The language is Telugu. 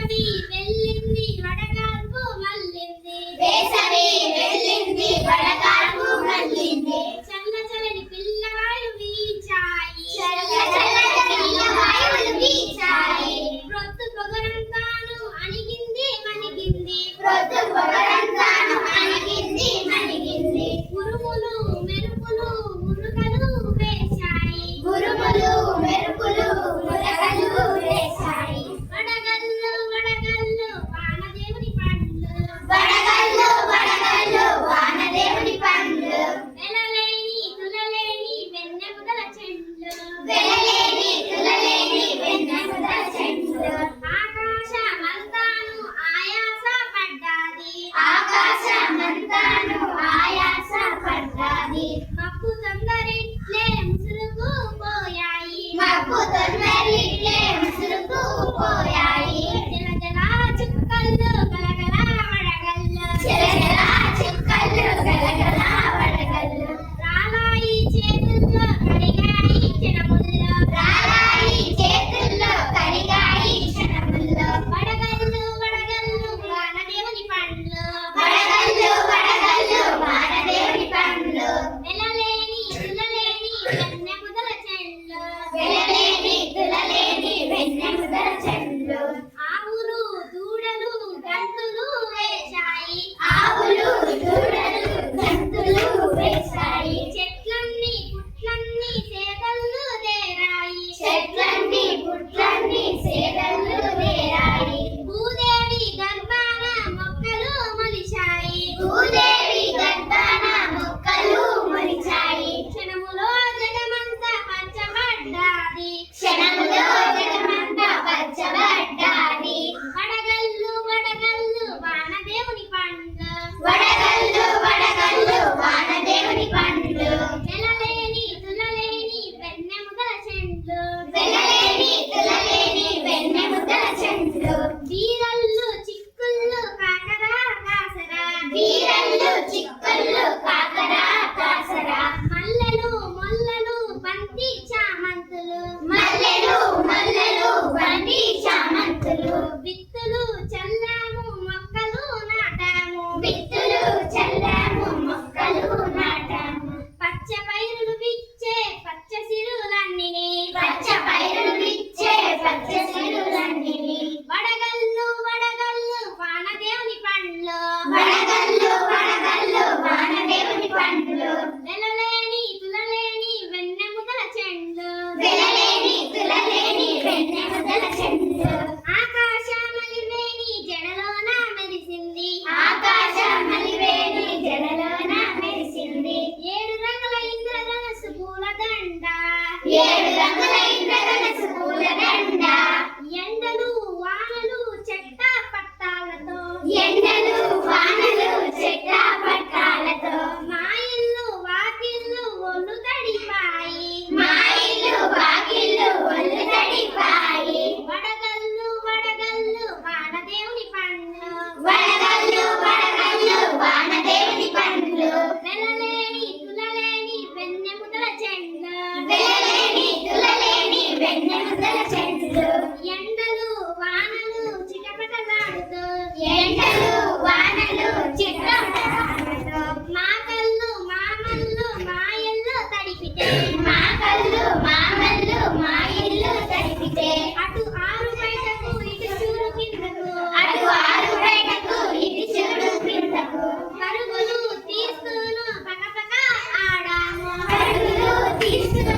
వేసవి వెళ్ళింది వడగాల్పు మల్లింది వేసవి వెళ్ళింది వడగాల్పు మల్లింది చల్ల చల్లని పిల్లవాయు వీచాయి చల్ల చల్లని పిల్లవాయువులు వీచాయి ప్రొద్దు పొగరంతాను అణిగింది మణిగింది ప్రొద్దు పొగరంతాను అణిగింది మణిగింది ఉరుములు మెరుపులు ఉరుకలు వేశాయి ఉరుములు మెరుపులు మురగలు వేశాయి వడగల్లు వడగల్లు వానదేవుని పండ్లు వడగల్లు వడగల్లు వానదేవుని పండ్లు వెలలేని తులలేని వెన్నెముదల చెండ్లు వెలలేని తులలేని వెన్నెముదల చెండ్లు ఆకాశమంతాను ఆయాస పడ్డాది ఆకాశమంతాను ఆయాస పడ్డాది మబ్బు తొందరిట్లే ముసురుకు పోయాయి మబ్బు తొందరిట్లే ముసురుకు పోయాయి జల జల చుక్కలు గలగల వడగల్లు జలజల చుక్కలు గలగల వడగల్లు రాలాయి చేతుల్లో కడిగాయి చెడముల్లో రారాయి చేతుల్లో కడిగాయి క్షణముల్లో వడగల్లు వడగల్లు వానదేవుని పండ్లు వడగల్లు వడగల్లు వానదేవుని పండ్లు వెలలేని తులలేని వెన్నెముదల చెండ్లు వెలలేని తులలేని వెన్నెముదల చెండ్లు ఆవులు దూడలు గంతులు వేశాయి ఆవులు దూడలు గంతులు వేశాయి చెట్లన్నీ పుట్లన్నీ సేదళ్ళు తేరాయి చెట్లన్నీ పుట్లన్నీ సేదలు వేరాయి భూదేవి గర్భాన మొక్కలు మొలిచాయి భూదేవి గర్భాన మొక్కలు మొలిచాయి క్షణములో జగమంతా పంచబడ్డాది క్షణములో జగమంతా పచ్చబడ్డాది వడగల్లు వడగల్లు వానదేవుని పండ్లు వడగల్లు వడగల్లు వానదేవుని పండ్లు వెలలేని తులలేని వెన్నెముదల చెండ్లు వెలలేని తులలేని వెన్నెముదల చెండ్లు బీరల్లు చిక్కుళ్ళు కాకరా కాసరా వీరల్లు చిక్కుళ్ళు కాకరా కాసరా మల్లెలు మొల్లలు బంతి చామంతులు మల్లెలు మల్లెలు బండి చామంతులు విత్తులు చల్లాము మొక్కలు నాటాము విత్తులు చల్లాము మొక్కలు నాటాము పచ్చ పైరులు విచ్చే పచ్చ సిరులన్నిని పచ్చ పైరులు ఇచ్చే పచ్చ సిరులన్నిని వడగల్లు వడగల్లు వానదేవుని పండ్లు వడగల్లు వడగల్లు వానదేవుని పండ్లు వెలలేని తులలేని వెన్నెముదల చెండ్లు వెలలేని తులలేని వెన్నెముదల చెండ్లు ఆకాశమలివేని జడలోన మెరిసింది ఆకాశమలివేణి జడలోన మెరిసింది ఏడు రంగుల ఇంద్రధనస్సు పూలదండ ఏడు రంగుల ఇంద్రధనస్సు పూలదండ ఎండలు వానలు చెట్ట పట్టాలతో ఎండలు వానలు చెట్ల పట్టాలతో మా ఇల్లు వాకిళ్ళు ఒళ్ళు తడిపాయి మా ఇల్లు వాకిళ్ళు ఒళ్ళు తడిపాయి వడగల్లు వడగల్లు వానదేవుని పండ్లు వడగల్లు వడగల్లు వానదేవుని పండ్లు వెలలేని తులలేని వెన్నెముదల చెండ్లు వెలలేని తులలేని వెన్నెముదల చెండ్లు ఎండలు వానలు చిటపటలాడుతూ ఎండలు వానలు చిట్టపటలాడుతూ మా కళ్ళు మామల్లు మా ఇల్లు తడిపితే మా కళ్ళు మామల్లు మా ఇల్లు తడిపితే అటు ఆరు బయటకు ఇటు చూరు కిందకు అటు ఆరు బయటకు ఇటు చూడు క్రిందకు పరుగులు తీస్తూను పకపక ఆడాము పరుగులు తీస్తూ